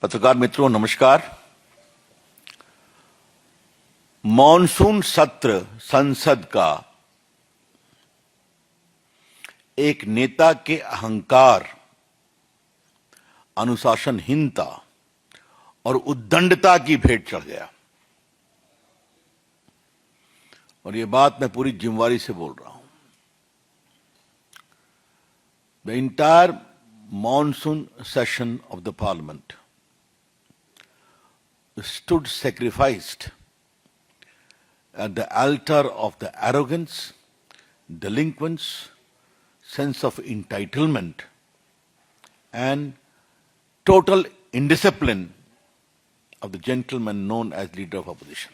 पत्रकार मित्रों नमस्कार। मॉनसून सत्र संसद का एक नेता के अहंकार, अनुशासनहीनता और उद्दंडता की भेंट चढ़ गया। और ये बात मैं पूरी जिम्मेवारी से बोल रहा हूं। The entire monsoon session of the parliament stood sacrificed at the altar of the arrogance, delinquence, sense of entitlement, and total indiscipline of the gentleman known as leader of opposition.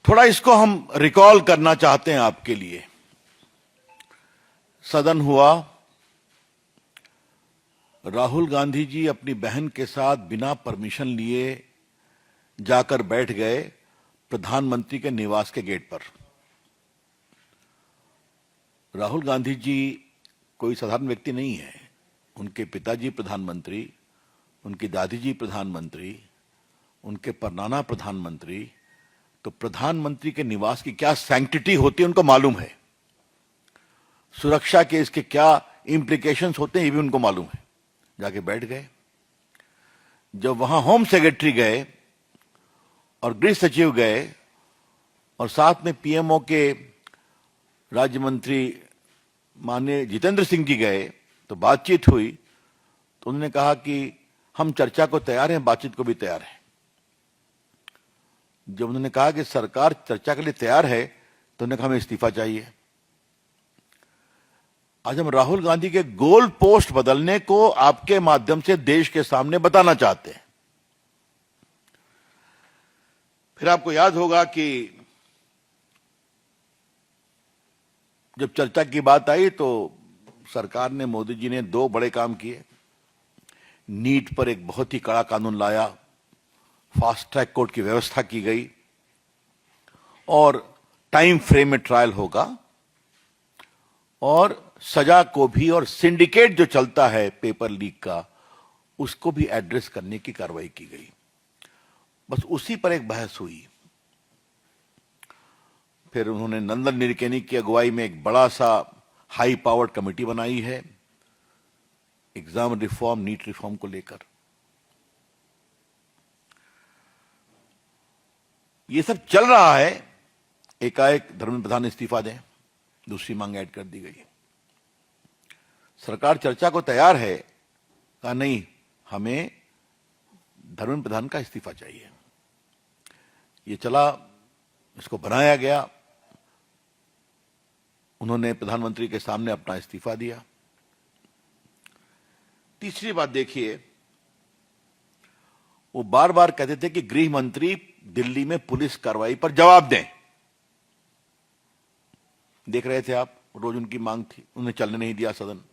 थोड़ा इसको हम रिकॉल करना चाहते हैं आपके लिए। सदन हुआ, राहुल गांधी जी अपनी बहन के साथ बिना परमिशन लिए जाकर बैठ गए प्रधानमंत्री के निवास के गेट पर। राहुल गांधी जी कोई साधारण व्यक्ति नहीं है। उनके पिताजी प्रधानमंत्री, उनकी दादी जी प्रधानमंत्री, उनके परनाना प्रधानमंत्री। तो प्रधानमंत्री के निवास की क्या सैंक्टिटी होती है उनको मालूम है। सुरक्षा के इसके क्या इंप्लीकेशंस होते हैं ये भी उनको मालूम है। जाके बैठ गए। जब वहां होम सेक्रेटरी गए और गृह सचिव गए और साथ में पीएमओ के राज्य मंत्री माननीय जितेंद्र सिंह जी गए तो बातचीत हुई। तो उन्होंने कहा कि हम चर्चा को तैयार हैं, बातचीत को भी तैयार हैं। जब उन्होंने कहा कि सरकार चर्चा के लिए तैयार है तो उन्होंने कहा हमें इस्तीफा चाहिए। आज हम राहुल गांधी के गोल पोस्ट बदलने को आपके माध्यम से देश के सामने बताना चाहते हैं। फिर आपको याद होगा कि जब चर्चा की बात आई तो सरकार ने, मोदी जी ने दो बड़े काम किए। नीट पर एक बहुत ही कड़ा कानून लाया, फास्ट ट्रैक कोर्ट की व्यवस्था की गई और टाइम फ्रेम में ट्रायल होगा और सजा को भी, और सिंडिकेट जो चलता है पेपर लीक का उसको भी एड्रेस करने की कार्रवाई की गई। बस उसी पर एक बहस हुई। फिर उन्होंने नंदन निलेकनी की अगुवाई में एक बड़ा सा हाई पावर्ड कमेटी बनाई है एग्जाम रिफॉर्म, नीट रिफॉर्म को लेकर। ये सब चल रहा है। एकाएक धर्मेंद्र प्रधान इस्तीफा दें, दूसरी मांग ऐड कर दी गई। सरकार चर्चा को तैयार है, कहा नहीं हमें धर्मेंद्र प्रधान का इस्तीफा चाहिए। ये चला, इसको बनाया गया। उन्होंने प्रधानमंत्री के सामने अपना इस्तीफा दिया। तीसरी बात देखिए, वो बार बार कहते थे कि गृह मंत्री दिल्ली में पुलिस कार्रवाई पर जवाब दें। देख रहे थे आप, रोज उनकी मांग थी, उन्हें चलने नहीं दिया सदन।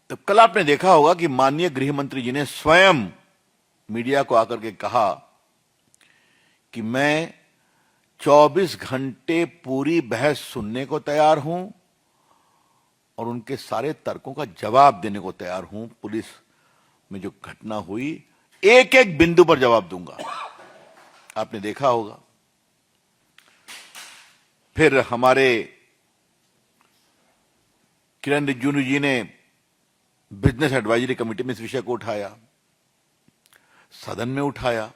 तो कल आपने देखा होगा कि माननीय गृह मंत्री जी ने स्वयं मीडिया को आकर के कहा कि मैं 24 घंटे पूरी बहस सुनने को तैयार हूं और उनके सारे तर्कों का जवाब देने को तैयार हूं। पुलिस में जो घटना हुई एक एक बिंदु पर जवाब दूंगा। आपने देखा होगा। फिर हमारे किरण रिजिजू जी ने बिजनेस एडवाइजरी कमेटी में इस विषय को उठाया, सदन में उठाया,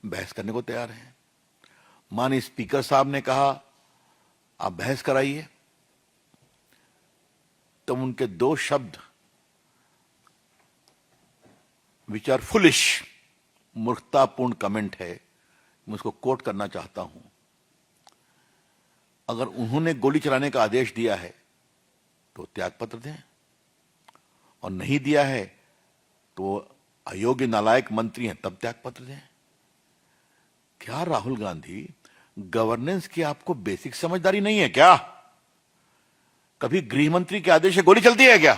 बहस करने को तैयार हैं। माननीय स्पीकर साहब ने कहा आप बहस कराइए। तो उनके दो शब्द विच आर फुलिश, मूर्खतापूर्ण कमेंट है, मैं उसको कोट करना चाहता हूं। अगर उन्होंने गोली चलाने का आदेश दिया है तो त्यागपत्र दें, और नहीं दिया है तो अयोग्य नालायक मंत्री हैं तब त्यागपत्र दें। क्या राहुल गांधी, गवर्नेंस की आपको बेसिक समझदारी नहीं है क्या? कभी गृह मंत्री के आदेश से गोली चलती है क्या?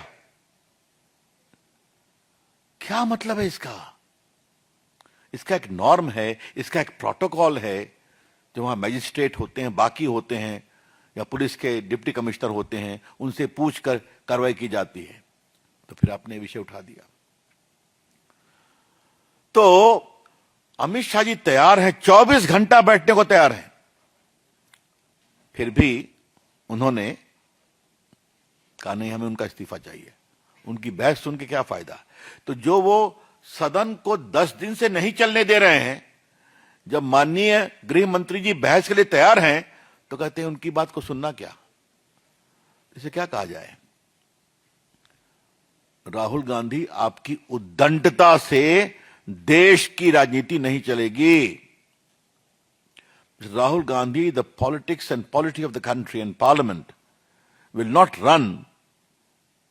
क्या मतलब है इसका? इसका एक नॉर्म है, इसका एक प्रोटोकॉल है। जो वहां मैजिस्ट्रेट होते हैं, बाकी होते हैं, या पुलिस के डिप्टी कमिश्नर होते हैं, उनसे पूछकर कार्रवाई की जाती है। तो फिर आपने विषय उठा दिया। तो अमित शाह जी तैयार हैं, 24 घंटा बैठने को तैयार हैं, फिर भी उन्होंने कहा नहीं, हमें उनका इस्तीफा चाहिए। उनकी बहस सुन के क्या फायदा। तो जो वो सदन को 10 दिन से नहीं चलने दे रहे हैं, जब माननीय गृह मंत्री जी बहस के लिए तैयार हैं, तो कहते हैं उनकी बात को सुनना क्या। इसे क्या कहा जाए। राहुल गांधी, आपकी उद्दंडता से देश की राजनीति नहीं चलेगी। Rahul Gandhi, the politics and polity of the country and parliament will not run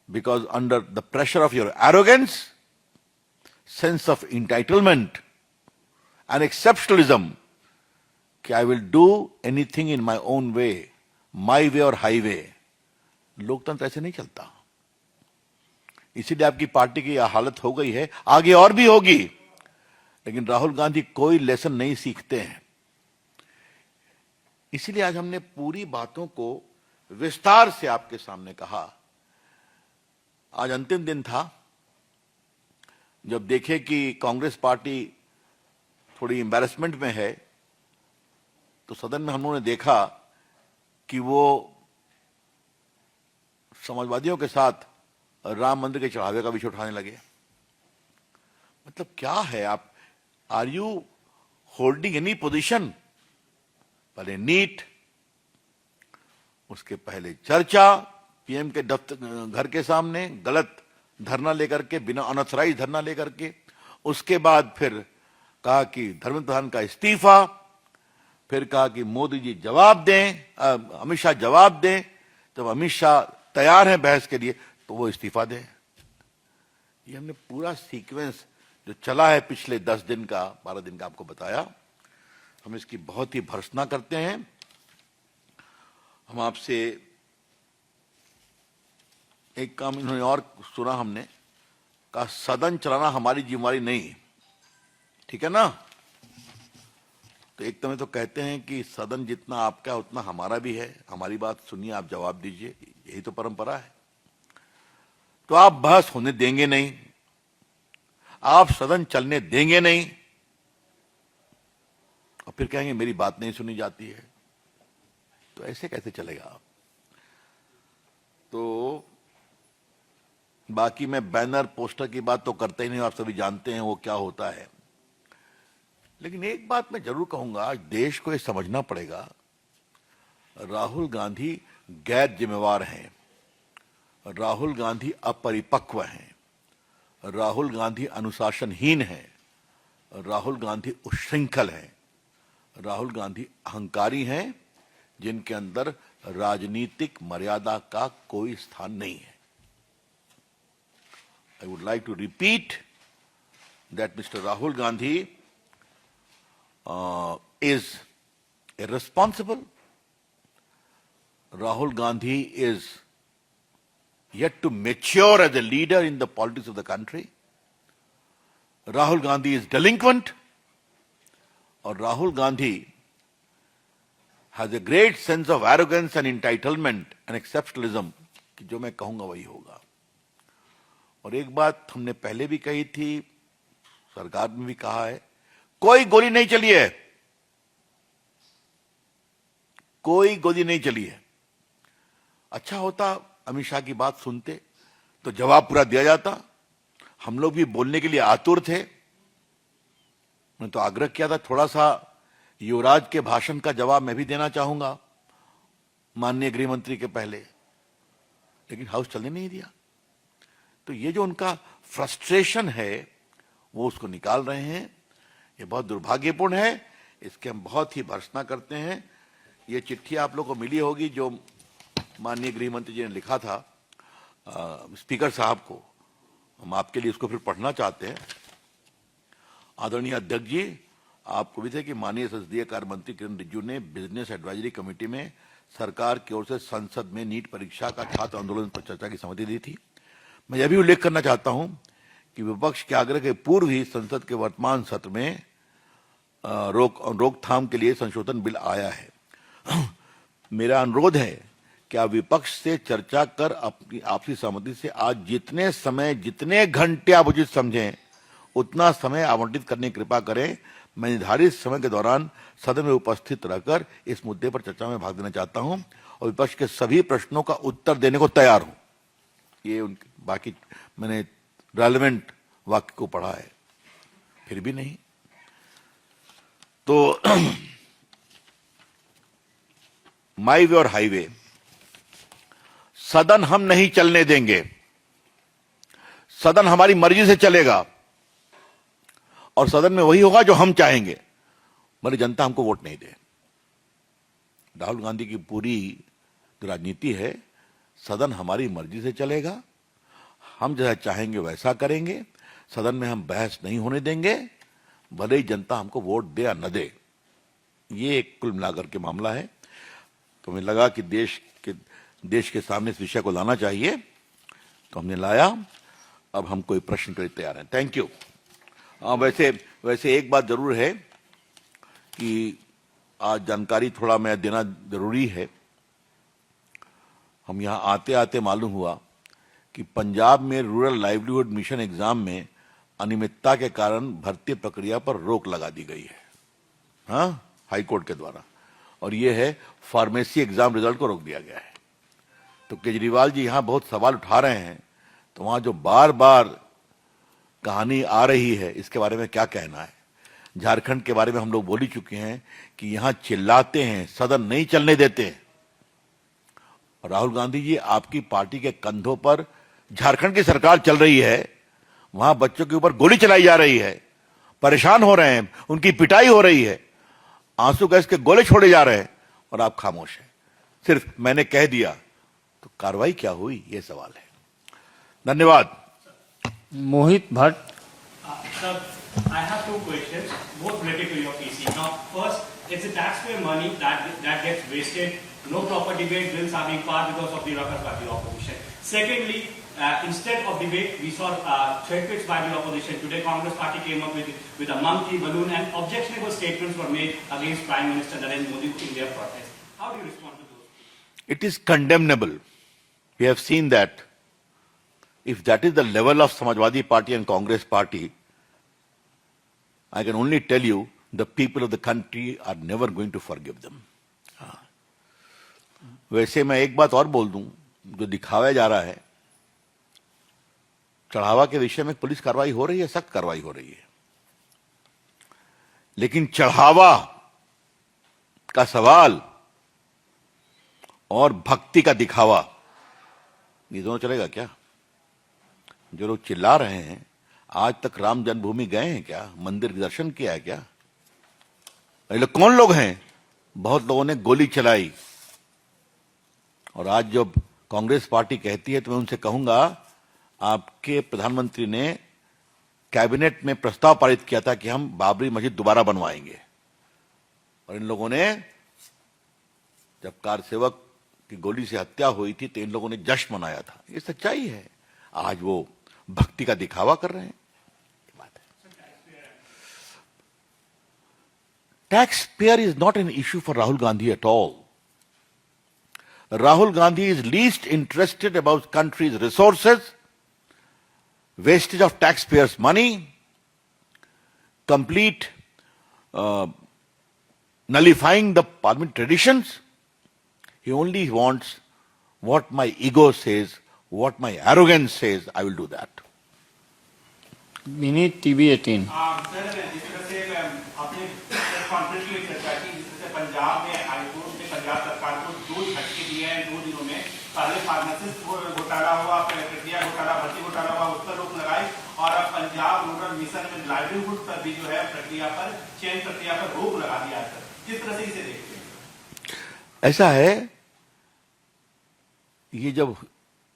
because under the pressure of your arrogance, sense of entitlement and exceptionalism, कि I will do anything in my own way, my way or highway। लोकतंत्र ऐसे नहीं चलता। इसीलिए आपकी party की यह हालत हो गई है, आगे और भी होगी। लेकिन राहुल गांधी कोई लेसन नहीं सीखते हैं। इसीलिए आज हमने पूरी बातों को विस्तार से आपके सामने कहा। आज अंतिम दिन था, जब देखे कि कांग्रेस पार्टी थोड़ी एम्बैरेसमेंट में है, तो सदन में हम लोगों ने देखा कि वो समाजवादियों के साथ राम मंदिर के चढ़ावे का विषय उठाने लगे। मतलब क्या है, आप are you holding any position. पहले नीट, उसके पहले चर्चा पीएम के दफ्तर घर के सामने गलत धरना लेकर के, बिना अनऑथराइज धरना लेकर के, उसके बाद फिर कहा कि धर्मेंद्र प्रधान का इस्तीफा, फिर कहा कि मोदी जी जवाब दें, अमित शाह जवाब दें। जब अमित शाह तैयार हैं बहस के लिए तो वो इस्तीफा दें। ये हमने पूरा सीक्वेंस जो चला है पिछले 10 दिन का, 12 दिन का आपको बताया। हम इसकी बहुत ही भर्त्सना करते हैं। हम आपसे एक काम इन्होंने और सुना, हमने कहा सदन चलाना हमारी जिम्मेवारी नहीं, ठीक है ना। तो एक समय तो कहते हैं कि सदन जितना आपका उतना हमारा भी है, हमारी बात सुनिए, आप जवाब दीजिए, यही तो परंपरा है। तो आप बहस होने देंगे नहीं, आप सदन चलने देंगे नहीं, और फिर कहेंगे मेरी बात नहीं सुनी जाती है। तो ऐसे कैसे चलेगा। तो बाकी मैं बैनर पोस्टर की बात तो करते ही नहीं, आप सभी जानते हैं वो क्या होता है। लेकिन एक बात मैं जरूर कहूंगा, आज देश को ये समझना पड़ेगा, राहुल गांधी गैर जिम्मेवार हैं, राहुल गांधी अपरिपक्व हैं, राहुल गांधी अनुशासनहीन हैं, राहुल गांधी उच्छृंखल हैं, राहुल गांधी अहंकारी हैं, जिनके अंदर राजनीतिक मर्यादा का कोई स्थान नहीं है। I would like to repeat that Mr. Rahul Gandhi is irresponsible. Rahul Gandhi is yet to mature as a leader in the politics of the country. Rahul Gandhi is delinquent, or Rahul Gandhi has a great sense of arrogance and entitlement and exceptionalism कि जो मैं कहूंगा वही होगा। और एक बात हमने पहले भी कही थी, सरकार में भी कहा है, कोई गोली नहीं चली है, कोई गोली नहीं चली है। अच्छा होता अमित शाह की बात सुनते तो जवाब पूरा दिया जाता। हम लोग भी बोलने के लिए आतुर थे। मैं तो आग्रह किया था, थोड़ा सा युवराज के भाषण का जवाब मैं भी देना चाहूंगा माननीय गृह मंत्री के पहले, लेकिन हाउस चलने नहीं दिया। तो ये जो उनका फ्रस्ट्रेशन है वो उसको निकाल रहे हैं, ये बहुत दुर्भाग्यपूर्ण है। इसके हम बहुत ही भर्त्सना करते हैं। ये चिट्ठी आप लोगों को मिली होगी जो माननीय गृह मंत्री जी ने लिखा था स्पीकर साहब को, हम आपके लिए उसको फिर पढ़ना चाहते हैं। आदरणीय अध्यक्ष जी, आपको भी थे कि माननीय संसदीय कार्य मंत्री किरण रिजिजू ने बिजनेस एडवाइजरी कमेटी में सरकार की ओर से संसद में नीट परीक्षा का छात्र आंदोलन पर चर्चा की सहमति दी थी। मैं यह भी उल्लेख करना चाहता हूं कि विपक्ष के आग्रह के पूर्व ही संसद के वर्तमान सत्र में रोकथाम के लिए संशोधन बिल आया है। मेरा अनुरोध है क्या विपक्ष से चर्चा कर अपनी आपसी सहमति से आज जितने समय जितने घंटे आप उचित समझें उतना समय आवंटित करने की कृपा करें। मैं निर्धारित समय के दौरान सदन में उपस्थित रहकर इस मुद्दे पर चर्चा में भाग लेना चाहता हूं और विपक्ष के सभी प्रश्नों का उत्तर देने को तैयार हूं। ये उनके बाकी मैंने रेलेवेंट वाक्य को पढ़ा है, फिर भी नहीं। तो माई वे और हाईवे, सदन हम नहीं चलने देंगे। सदन हमारी मर्जी से चलेगा और सदन में वही होगा जो हम चाहेंगे, भले जनता हमको वोट नहीं दे। राहुल गांधी की पूरी जो राजनीति है, सदन हमारी मर्जी से चलेगा, हम जैसा चाहेंगे वैसा करेंगे, सदन में हम बहस नहीं होने देंगे, भले ही जनता हमको वोट दे या न दे। ये एक कुल मिलाकर के मामला है। तो मुझे लगा कि देश के सामने इस विषय को लाना चाहिए, तो हमने लाया। अब हम कोई प्रश्न के लिए तैयार हैं। Thank you. वैसे एक बात जरूर है कि आज जानकारी थोड़ा मैं देना जरूरी है। हम यहां आते आते मालूम हुआ कि पंजाब में रूरल लाइवलीहुड मिशन एग्जाम में अनियमितता के कारण भर्ती प्रक्रिया पर रोक लगा दी गई है, हाँ, हाई कोर्ट के द्वारा। और यह है फार्मेसी एग्जाम रिजल्ट को रोक दिया गया है। तो केजरीवाल जी यहां बहुत सवाल उठा रहे हैं, तो वहां जो बार बार कहानी आ रही है, इसके बारे में क्या कहना है? झारखंड के बारे में हम लोग बोल ही चुके हैं कि यहां चिल्लाते हैं, सदन नहीं चलने देते। और राहुल गांधी जी, आपकी पार्टी के कंधों पर झारखंड की सरकार चल रही है, वहां बच्चों के ऊपर गोली चलाई जा रही है, परेशान हो रहे हैं, उनकी पिटाई हो रही है, आंसू गैस के गोले छोड़े जा रहे हैं, और आप खामोश हैं। सिर्फ मैंने कह दिया तो कार्रवाई क्या हुई, ये सवाल है। धन्यवाद। मोहित Bhatt. Sir, I have two questions, both related to your PC. Now, first, it's the taxpayer money that gets wasted. No proper debate, bills are being passed because of the Workers' Party opposition. Secondly, instead of debate, we saw threats by the opposition. Today, Congress Party came up with a monkey, balloon, and objectionable statements were made against Prime Minister Narendra Modi in their protest. How do you respond to those? It is condemnable. We have seen that. If that is the level of Samajwadi Party and Congress Party, I can only tell you the people of the country are never going to forgive them. वैसे मैं एक बात और बोल दूं, जो दिखाया जा रहा है, चढ़ावा के विषय में पुलिस कार्रवाई हो रही है, सख्त कार्रवाई हो रही है, लेकिन चढ़ावा का सवाल और भक्ति का दिखावा, ये दोनों चलेगा क्या? जो लोग चिल्ला रहे हैं, आज तक राम जन्मभूमि गए हैं क्या? मंदिर दर्शन किया है क्या? ये लोग कौन लोग हैं? बहुत लोगों ने गोली चलाई। और आज जब कांग्रेस पार्टी कहती है, तो मैं उनसे कहूंगा, आपके प्रधानमंत्री ने कैबिनेट में प्रस्ताव पारित किया था कि हम बाबरी मस्जिद दोबारा बनवाएंगे, और इन लोगों ने, जब कार सेवक की गोली से हत्या हुई थी, तो इन लोगों ने जश्न मनाया था। ये सच्चाई है। आज वो भक्ति का दिखावा कर रहे हैं। Taxpayer is not an issue for Rahul Gandhi at all. Rahul Gandhi is least interested about country's resources, wastage of taxpayers' money, complete nullifying the parliament traditions. He only wants what my ego says, what my arrogance says, I will do that. Vineet TV18। Sir, जिस तरह से आपने conference में चर्चा की, जिस तरह से पंजाब में हाईकोर्ट ने पंजाब सरकार को 2 झटके दिए हैं 2 दिनों में। पहले फार्मासिस्ट घोटाला हुआ, प्रक्रिया घोटाला, भर्ती घोटाला हुआ, उस पर रोक लगाई, और अब पंजाब रूरल मिशन में लाइवलीहुड पर भी जो है प्रक्रिया पर, चयन प्रक्रिया पर रोक लगा दिया। सर, किस तरह से इसे देखते हैं? ऐसा है, ये जब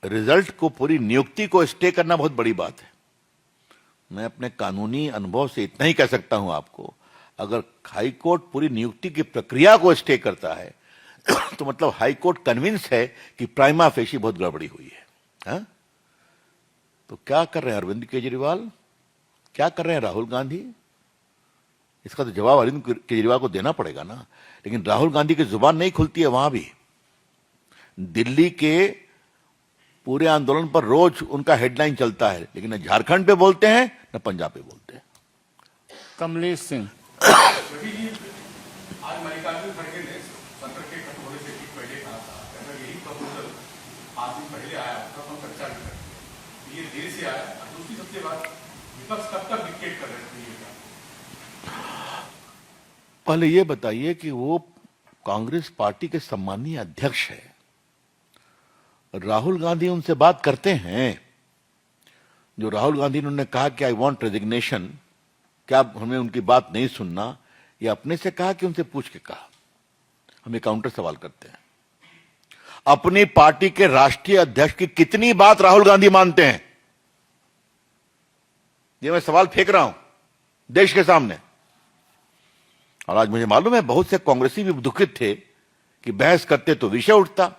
रिजल्ट को, पूरी नियुक्ति को स्टे करना बहुत बड़ी बात है। मैं अपने कानूनी अनुभव से इतना ही कह सकता हूं आपको, अगर हाई कोर्ट पूरी नियुक्ति की प्रक्रिया को स्टे करता है, तो मतलब हाई कोर्ट कन्विंस है कि प्राइमा फेशी बहुत गड़बड़ी हुई है, हा? तो क्या कर रहे हैं अरविंद केजरीवाल, क्या कर रहे हैं राहुल गांधी? इसका तो जवाब अरविंद केजरीवाल को देना पड़ेगा ना। लेकिन राहुल गांधी की जुबान नहीं खुलती है वहां भी। दिल्ली के पूरे आंदोलन पर रोज उनका हेडलाइन चलता है, लेकिन न झारखंड पे बोलते हैं न पंजाब पे बोलते हैं। कमलेश सिंह। रवि जी, आज मल्लिकार्जुन खड़गे ने सत्र के कटोरे से ठीक पहले कहा था कि अगर यही प्रपोजल 5 दिन पहले आया तो हम चर्चा भी करते। ये देर से आया। दूसरी सबसे बात, विपक्ष कब तक डिक्टेट कर रहे थे? पहले ये बताइए कि वो कांग्रेस पार्टी के सम्मानीय अध्यक्ष है, राहुल गांधी उनसे बात करते हैं। जो राहुल गांधी ने कहा कि आई वांट रेजिग्नेशन, क्या हमें उनकी बात नहीं सुनना, या अपने से कहा कि उनसे पूछ के कहा? हम एक काउंटर सवाल करते हैं, अपनी पार्टी के राष्ट्रीय अध्यक्ष की कितनी बात राहुल गांधी मानते हैं? ये मैं सवाल फेंक रहा हूं देश के सामने। और आज मुझे मालूम है बहुत से कांग्रेसी भी दुखित थे कि बहस करते तो विषय उठता,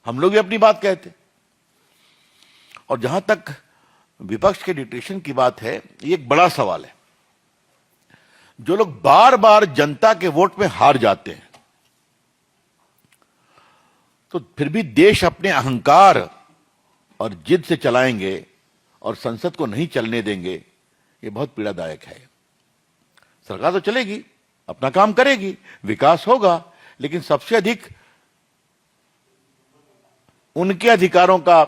हम लोग भी अपनी बात कहते। और जहां तक विपक्ष के डिक्टेशन की बात है, ये एक बड़ा सवाल है। जो लोग बार बार जनता के वोट में हार जाते हैं, तो फिर भी देश अपने अहंकार और जिद से चलाएंगे और संसद को नहीं चलने देंगे, ये बहुत पीड़ादायक है। सरकार तो चलेगी, अपना काम करेगी, विकास होगा, लेकिन सबसे अधिक उनके अधिकारों का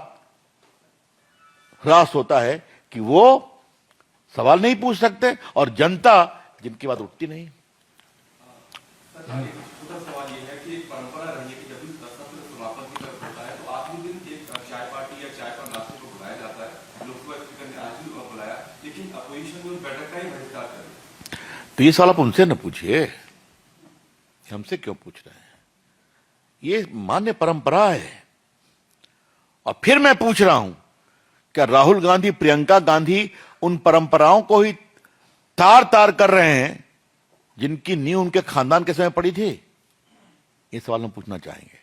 ह्रास होता है कि वो सवाल नहीं पूछ सकते और जनता जिनकी बात उठती नहीं। सवाल ये है कि एक परंपरा रही है कि जब भी सत्र समापन की तरफ होता है तो आखिरी दिन एक चाय पार्टी या चाय पर नाश्ते को बुलाया जाता है। लोकसभा स्पीकर ने आज भी बुलाया, लेकिन अपोजिशन में बैठक का ही बहिष्कार करे। तो ये सवाल आप उनसे न पूछिए, हमसे क्यों पूछ रहे हैं? ये मान्य परंपरा है। और फिर मैं पूछ रहा हूं, क्या राहुल गांधी, प्रियंका गांधी उन परंपराओं को ही तार तार कर रहे हैं जिनकी नींव उनके खानदान के समय पड़ी थी? ये सवाल हम पूछना चाहेंगे।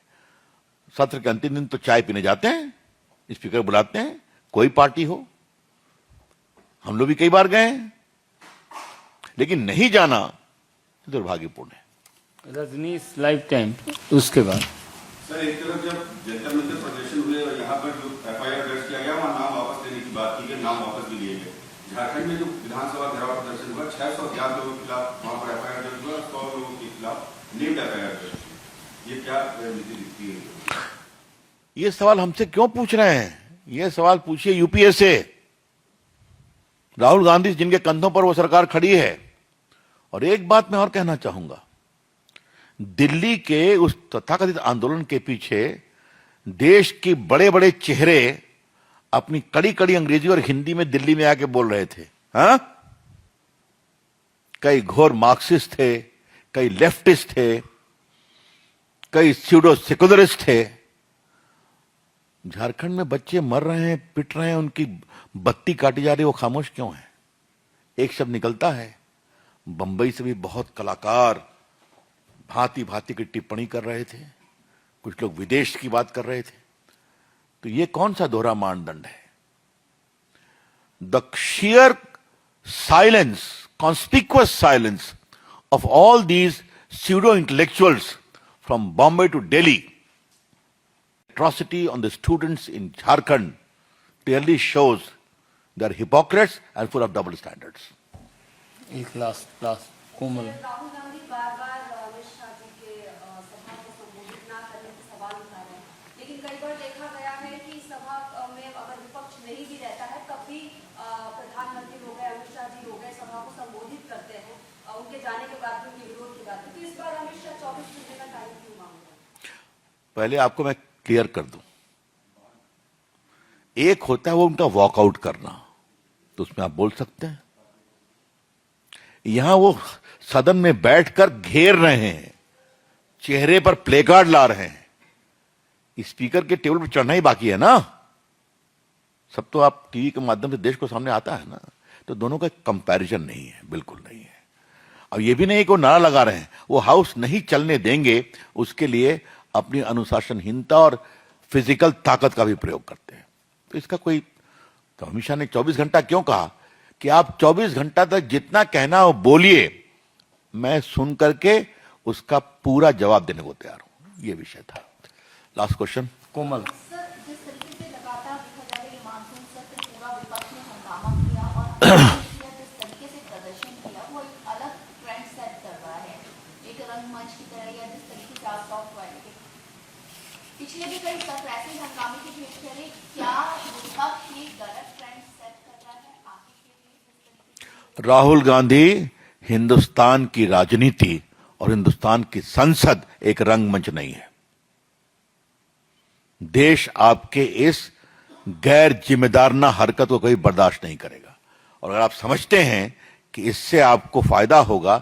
सत्र के अंतिम दिन तो चाय पीने जाते हैं, स्पीकर बुलाते हैं, कोई पार्टी हो, हम लोग भी कई बार गए हैं, लेकिन नहीं जाना दुर्भाग्यपूर्ण है। Rajneesh life time. उसके बाद सर, एक तरफ जब जंतर मंतर प्रदर्शन हुए और यहाँ पर जो एफआईआर दर्ज किया गया, वहाँ नाम वापस लेने की बात की गई, नाम वापस भी लिए गए। झारखंड में जो विधानसभा घेराव प्रदर्शन हुआ, 611 लोगों के खिलाफ वहाँ पर एफआईआर दर्ज हुआ, 100 लोगों के खिलाफ नेम्ड एफआईआर दर्ज हुई। ये क्या रणनीति दिखती है? ये सवाल हमसे क्यों पूछ रहे हैं? ये सवाल पूछिए यूपीए से, राहुल गांधी जिनके कंधों पर वो सरकार खड़ी है। और एक बात मैं और कहना चाहूंगा, दिल्ली के उस तथाकथित आंदोलन के पीछे देश के बड़े बड़े चेहरे अपनी कड़ी कड़ी अंग्रेजी और हिंदी में दिल्ली में आके बोल रहे थे। हाँ, कई घोर मार्क्सिस्ट थे, कई लेफ्टिस्ट थे, कई स्यूडो सेकुलरिस्ट थे। झारखंड में बच्चे मर रहे हैं, पिट रहे हैं, उनकी बत्ती काटी जा रही है, वो खामोश क्यों है? एक शब्द निकलता है। बंबई से भी बहुत कलाकार भांति भांति की टिप्पणी कर रहे थे, कुछ लोग विदेश की बात कर रहे थे। तो ये कौन सा दोहरा मानदंड है? The sheer silence, conspicuous silence of all these pseudo intellectuals from Bombay to Delhi, atrocity on the students in Jharkhand clearly shows they are hypocrites and full of double standards. एक लास्ट कोमल। राहुल गांधी बार-बार अमित शाह जी के सभा को संबोधित ना करने के सवाल उठा रहे हैं, लेकिन कई बार देखा गया है कि सभा में अगर विपक्ष नहीं भी रहता है तब भी प्रधानमंत्री हो गए, अमित शाह जी हो गए, सभा को संबोधित करते हैं उनके जाने के बाद भी, उनके विरोध के बाद भी। तो इस बार अमित शाह 24 घंटे का टाइम क्यों मांग रहे हैं? पहले आपको मैं क्लियर कर दूं, एक होता है वो उनका वॉकआउट करना, तो उसमें आप बोल सकते हैं। यहां वो सदन में बैठकर घेर रहे हैं, चेहरे पर प्लेकार्ड ला रहे हैं, स्पीकर के टेबल पर चढ़ना ही बाकी है ना। सब तो आप टीवी के माध्यम से देश को सामने आता है ना। तो दोनों का कंपैरिजन नहीं है, बिल्कुल नहीं है। अब ये भी नहीं कि वो नारा लगा रहे हैं, वो हाउस नहीं चलने देंगे, उसके लिए अपनी अनुशासनहीनता और फिजिकल ताकत का भी प्रयोग करते हैं। तो इसका कोई, तो अमित शाह ने 24 घंटा क्यों कहा कि आप 24 घंटा तक जितना कहना हो बोलिए, मैं सुन करके उसका पूरा जवाब देने को तैयार हूं। ये विषय था। Last question. कोमल। सर, जिस तरीके से लगातार देखा जा रहा है, ये मानसून सत्र पूरा विपक्ष ने हंगामा किया और जिस तरीके से प्रदर्शन किया वो एक अलग ट्रेंड सेट कर रहा है, एक रंगमंच की तरह, या जिस तरीके से आप सॉफ्ट वाले पिछले भी कई सत्र ऐसे ही हंगामे के भेज चले। क्या विपक्ष ये गलत ट्रेंड सेट कर रहा है आगे के लिए? जिस तरीके से राहुल गांधी, हिंदुस्तान की राजनीति और हिंदुस्तान की संसद एक रंगमंच नहीं है। देश आपके इस गैर जिम्मेदाराना हरकत को कभी बर्दाश्त नहीं करेगा, और अगर आप समझते हैं कि इससे आपको फायदा होगा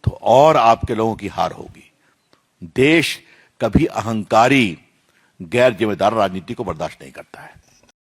तो और आपके लोगों की हार होगी। देश कभी अहंकारी गैर जिम्मेदार राजनीति को बर्दाश्त नहीं करता है।